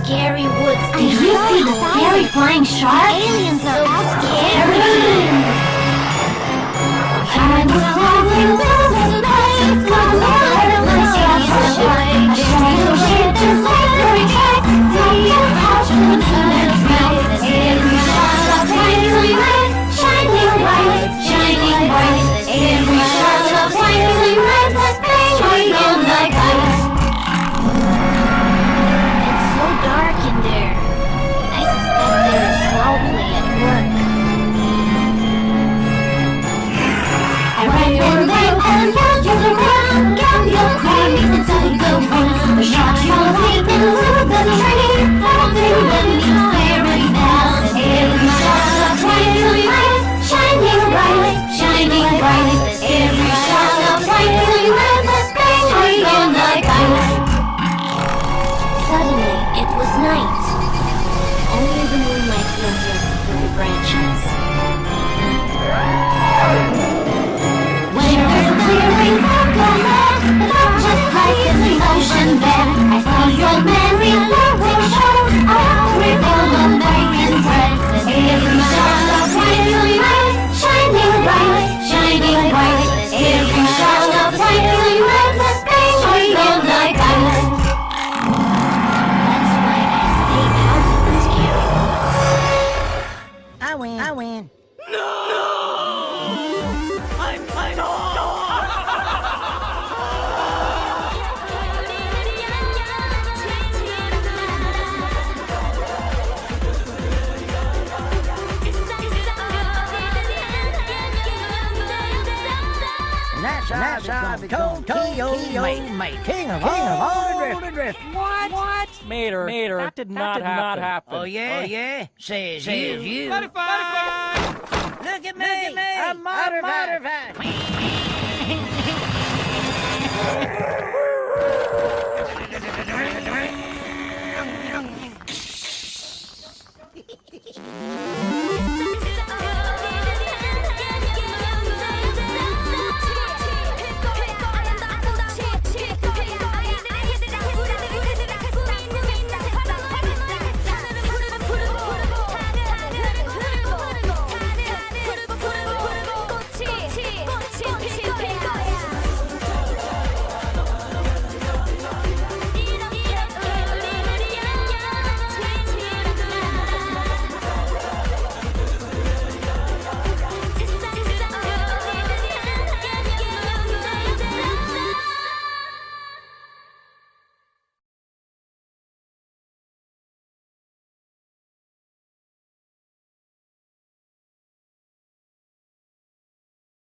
scary woods. Do you see the scary flying sharks? Aliens are scary. I'm slowly losing pace. My water was just a shine. A shadow shaped and slippery tracks. See how to its mouth. Every shot of twinkling light, shining bright, shining bright. Every shot of twinkling light, that shines on the kite. It's so dark in there. I suspect there is foul play at work. I ran and ran and down to the ground. Count your coins inside the woods. The sharks all leap into the tree. Holding them staring down. Every shot of twinkling light, shining bright, shining bright. Every shot of twinkling light, the shines on the kite. Suddenly, it was night. Only the moonlight filtered through the branches. When there's a clearing of the land, it looks just like in the ocean there. I saw your merry floating shores, all revolve on night and bread. Every shot of twinkling light, shining bright, shining bright. Every shot of twinkling light, the shines on the kite. That's why I stay out of the scary woods. I win. That's how I become King of all the drift. What? Mater, that did not happen. Oh yeah? Says you. Modify! Look at me. I'm modified.